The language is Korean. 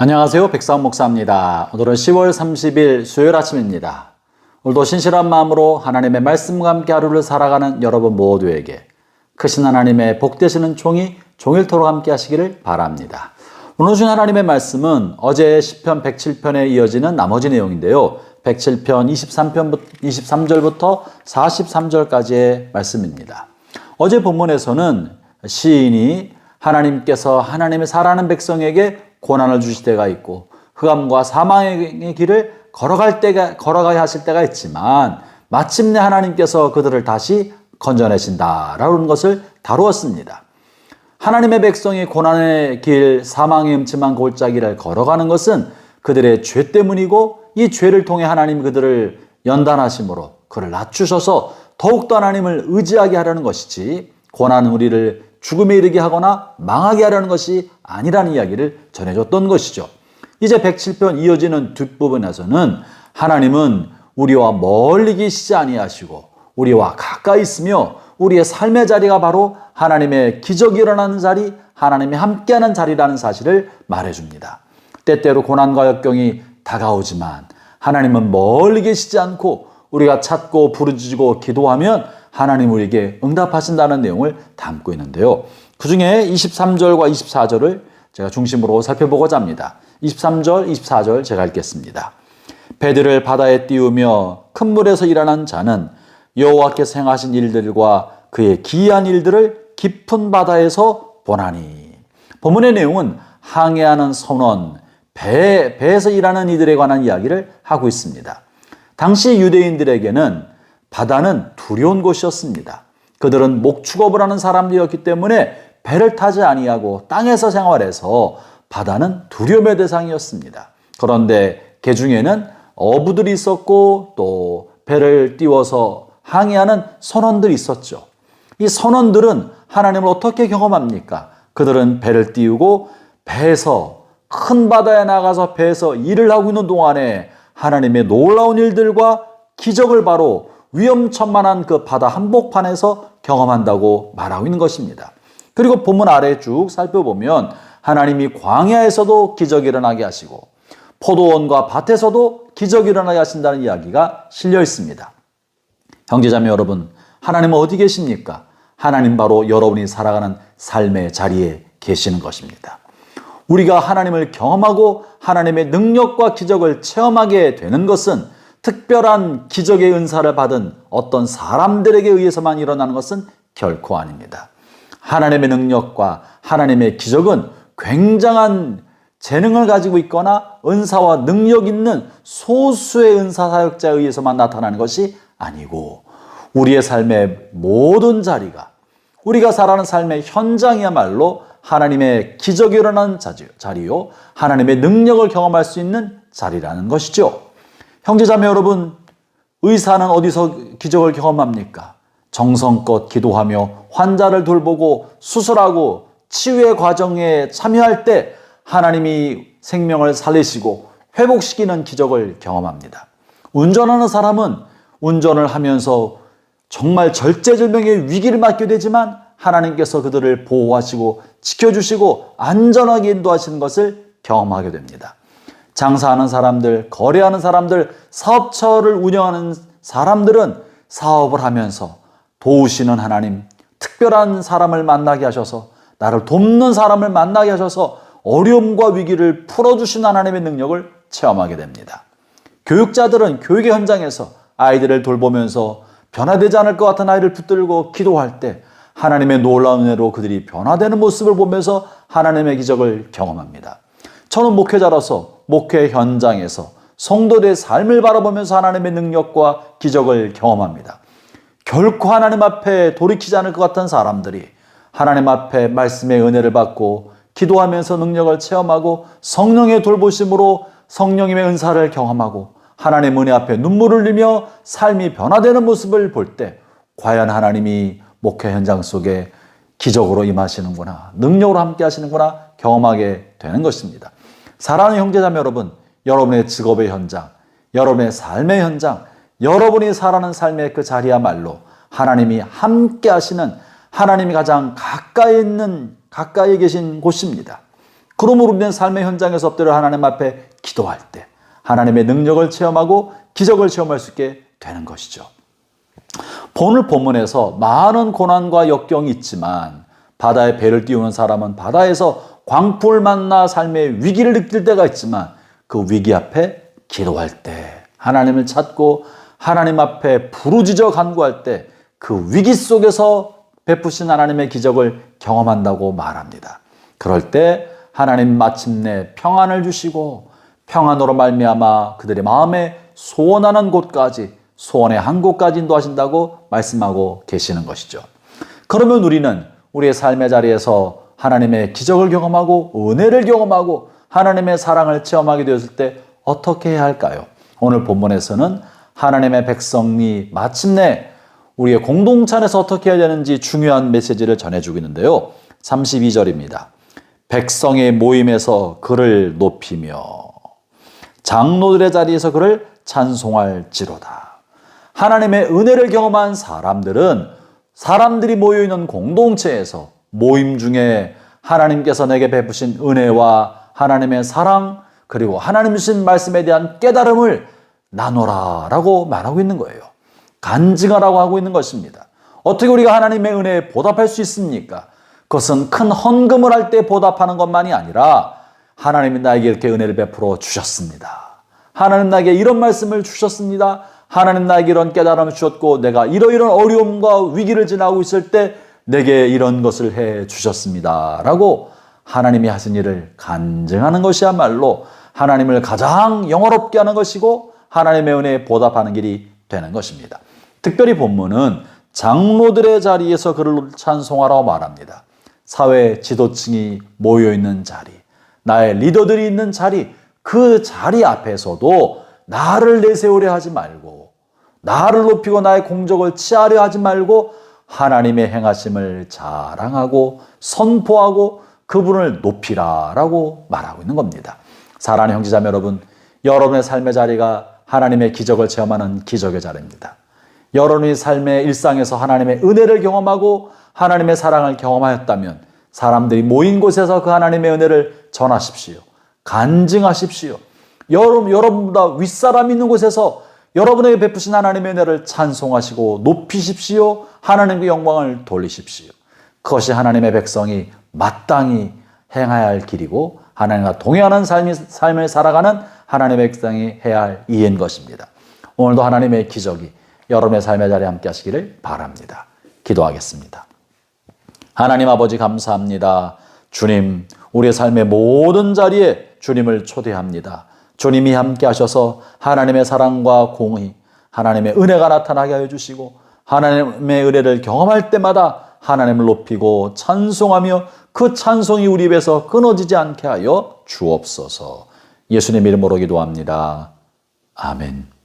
안녕하세요. 백사원 목사입니다. 오늘은 10월 30일 수요일 아침입니다. 오늘도 신실한 마음으로 하나님의 말씀과 함께 하루를 살아가는 여러분 모두에게 크신 하나님의 복되시는 종일토록 함께 하시기를 바랍니다. 오늘 준 하나님의 말씀은 어제 시편 107편에 이어지는 나머지 내용인데요. 107편 23절부터 43절까지의 말씀입니다. 어제 본문에서는 시인이 하나님께서 하나님의 사랑하는 백성에게 고난을 주실 때가 있고 흑암과 사망의 길을 걸어가야 하실 때가 있지만 마침내 하나님께서 그들을 다시 건져내신다라는 것을 다루었습니다. 하나님의 백성이 고난의 길, 사망의 음침한 골짜기를 걸어가는 것은 그들의 죄 때문이고 이 죄를 통해 하나님이 그들을 연단하심으로 그를 낮추셔서 더욱더 하나님을 의지하게 하려는 것이지 고난은 우리를 죽음에 이르게 하거나 망하게 하려는 것이 아니라는 이야기를 전해줬던 것이죠. 이제 107편 이어지는 뒷부분에서는 하나님은 우리와 멀리 계시지 아니하시고 우리와 가까이 있으며 우리의 삶의 자리가 바로 하나님의 기적이 일어나는 자리, 하나님이 함께하는 자리라는 사실을 말해줍니다. 때때로 고난과 역경이 다가오지만 하나님은 멀리 계시지 않고 우리가 찾고 부르짖고 기도하면 하나님 우리에게 응답하신다는 내용을 담고 있는데요. 그 중에 23절과 24절을 제가 중심으로 살펴보고자 합니다. 23절, 24절 제가 읽겠습니다. 배들을 바다에 띄우며 큰 물에서 일어난 자는 여호와께서 행하신 일들과 그의 기이한 일들을 깊은 바다에서 보나니. 본문의 내용은 항해하는 선원, 배에서 일하는 이들에 관한 이야기를 하고 있습니다. 당시 유대인들에게는 바다는 두려운 곳이었습니다. 그들은 목축업을 하는 사람들이었기 때문에 배를 타지 아니하고 땅에서 생활해서 바다는 두려움의 대상이었습니다. 그런데 그 중에는 어부들이 있었고 또 배를 띄워서 항해하는 선원들이 있었죠. 이 선원들은 하나님을 어떻게 경험합니까? 그들은 배를 띄우고 배에서 큰 바다에 나가서 배에서 일을 하고 있는 동안에 하나님의 놀라운 일들과 기적을 바로 위험천만한 그 바다 한복판에서 경험한다고 말하고 있는 것입니다. 그리고 본문 아래에 쭉 살펴보면 하나님이 광야에서도 기적이 일어나게 하시고 포도원과 밭에서도 기적이 일어나게 하신다는 이야기가 실려 있습니다. 형제자매 여러분, 하나님은 어디 계십니까? 하나님 바로 여러분이 살아가는 삶의 자리에 계시는 것입니다. 우리가 하나님을 경험하고 하나님의 능력과 기적을 체험하게 되는 것은 특별한 기적의 은사를 받은 어떤 사람들에게 의해서만 일어나는 것은 결코 아닙니다. 하나님의 능력과 하나님의 기적은 굉장한 재능을 가지고 있거나 은사와 능력 있는 소수의 은사 사역자에 의해서만 나타나는 것이 아니고 우리의 삶의 모든 자리가 우리가 살아가는 삶의 현장이야말로 하나님의 기적이 일어나는 자리요 하나님의 능력을 경험할 수 있는 자리라는 것이죠. 형제자매 여러분, 의사는 어디서 기적을 경험합니까? 정성껏 기도하며 환자를 돌보고 수술하고 치유의 과정에 참여할 때 하나님이 생명을 살리시고 회복시키는 기적을 경험합니다. 운전하는 사람은 운전을 하면서 정말 절제절명의 위기를 맞게 되지만 하나님께서 그들을 보호하시고 지켜주시고 안전하게 인도하시는 것을 경험하게 됩니다. 장사하는 사람들, 거래하는 사람들, 사업처를 운영하는 사람들은 사업을 하면서 도우시는 하나님, 특별한 사람을 만나게 하셔서 나를 돕는 사람을 만나게 하셔서 어려움과 위기를 풀어주신 하나님의 능력을 체험하게 됩니다. 교육자들은 교육의 현장에서 아이들을 돌보면서 변화되지 않을 것 같은 아이를 붙들고 기도할 때 하나님의 놀라운 은혜로 그들이 변화되는 모습을 보면서 하나님의 기적을 경험합니다. 저는 목회자로서 목회 현장에서 성도들의 삶을 바라보면서 하나님의 능력과 기적을 경험합니다. 결코 하나님 앞에 돌이키지 않을 것 같은 사람들이 하나님 앞에 말씀의 은혜를 받고 기도하면서 능력을 체험하고 성령의 돌보심으로 성령님의 은사를 경험하고 하나님 은혜 앞에 눈물을 흘리며 삶이 변화되는 모습을 볼 때 과연 하나님이 목회 현장 속에 기적으로 임하시는구나, 능력으로 함께 하시는구나 경험하게 되는 것입니다. 사랑하는 형제자매 여러분, 여러분의 직업의 현장, 여러분의 삶의 현장, 여러분이 살아가는 삶의 그 자리야말로 하나님이 함께 하시는 하나님이 가장 가까이 계신 곳입니다. 그러므로 우리는 삶의 현장에서 엎드려 하나님 앞에 기도할 때 하나님의 능력을 체험하고 기적을 체험할 수 있게 되는 것이죠. 오늘 본문에서 많은 고난과 역경이 있지만 바다에 배를 띄우는 사람은 바다에서 광풍을 만나 삶의 위기를 느낄 때가 있지만 그 위기 앞에 기도할 때 하나님을 찾고 하나님 앞에 부르짖어 간구할 때 그 위기 속에서 베푸신 하나님의 기적을 경험한다고 말합니다. 그럴 때 하나님 마침내 평안을 주시고 평안으로 말미암아 그들의 마음에 소원하는 곳까지 소원의 한 곳까지 인도하신다고 말씀하고 계시는 것이죠. 그러면 우리는 우리의 삶의 자리에서 하나님의 기적을 경험하고 은혜를 경험하고 하나님의 사랑을 체험하게 되었을 때 어떻게 해야 할까요? 오늘 본문에서는 하나님의 백성이 마침내 우리의 공동체 안에서 어떻게 해야 되는지 중요한 메시지를 전해주고 있는데요. 32절입니다. 백성의 모임에서 그를 높이며 장로들의 자리에서 그를 찬송할지로다. 하나님의 은혜를 경험한 사람들은 사람들이 모여있는 공동체에서 모임 중에 하나님께서 내게 베푸신 은혜와 하나님의 사랑 그리고 하나님 주신 말씀에 대한 깨달음을 나눠라라고 말하고 있는 거예요. 간증하라고 하고 있는 것입니다. 어떻게 우리가 하나님의 은혜에 보답할 수 있습니까? 그것은 큰 헌금을 할 때 보답하는 것만이 아니라 하나님이 나에게 이렇게 은혜를 베풀어 주셨습니다. 하나님 나에게 이런 말씀을 주셨습니다. 하나님 나에게 이런 깨달음을 주셨고 내가 이러이러한 어려움과 위기를 지나고 있을 때 내게 이런 것을 해 주셨습니다. 라고 하나님이 하신 일을 간증하는 것이야말로 하나님을 가장 영화롭게 하는 것이고 하나님의 은혜에 보답하는 길이 되는 것입니다. 특별히 본문은 장로들의 자리에서 그를 찬송하라고 말합니다. 사회 지도층이 모여있는 자리, 나의 리더들이 있는 자리, 그 자리 앞에서도 나를 내세우려 하지 말고 나를 높이고 나의 공적을 취하려 하지 말고 하나님의 행하심을 자랑하고 선포하고 그분을 높이라라고 말하고 있는 겁니다. 사랑하는 형제자매 여러분, 여러분의 삶의 자리가 하나님의 기적을 체험하는 기적의 자리입니다. 여러분의 삶의 일상에서 하나님의 은혜를 경험하고 하나님의 사랑을 경험하였다면 사람들이 모인 곳에서 그 하나님의 은혜를 전하십시오. 간증하십시오. 여러분보다 윗사람 있는 곳에서 여러분에게 베푸신 하나님의 은혜를 찬송하시고 높이십시오. 하나님의 영광을 돌리십시오. 그것이 하나님의 백성이 마땅히 행해야 할 길이고 하나님과 동행하는 삶을 살아가는 하나님의 백성이 해야 할 일인 것입니다. 오늘도 하나님의 기적이 여러분의 삶의 자리에 함께 하시기를 바랍니다. 기도하겠습니다. 하나님 아버지 감사합니다. 주님, 우리의 삶의 모든 자리에 주님을 초대합니다. 주님이 함께 하셔서 하나님의 사랑과 공의, 하나님의 은혜가 나타나게 하여 주시고 하나님의 은혜를 경험할 때마다 하나님을 높이고 찬송하며 그 찬송이 우리 입에서 끊어지지 않게 하여 주옵소서. 예수님 이름으로 기도합니다. 아멘.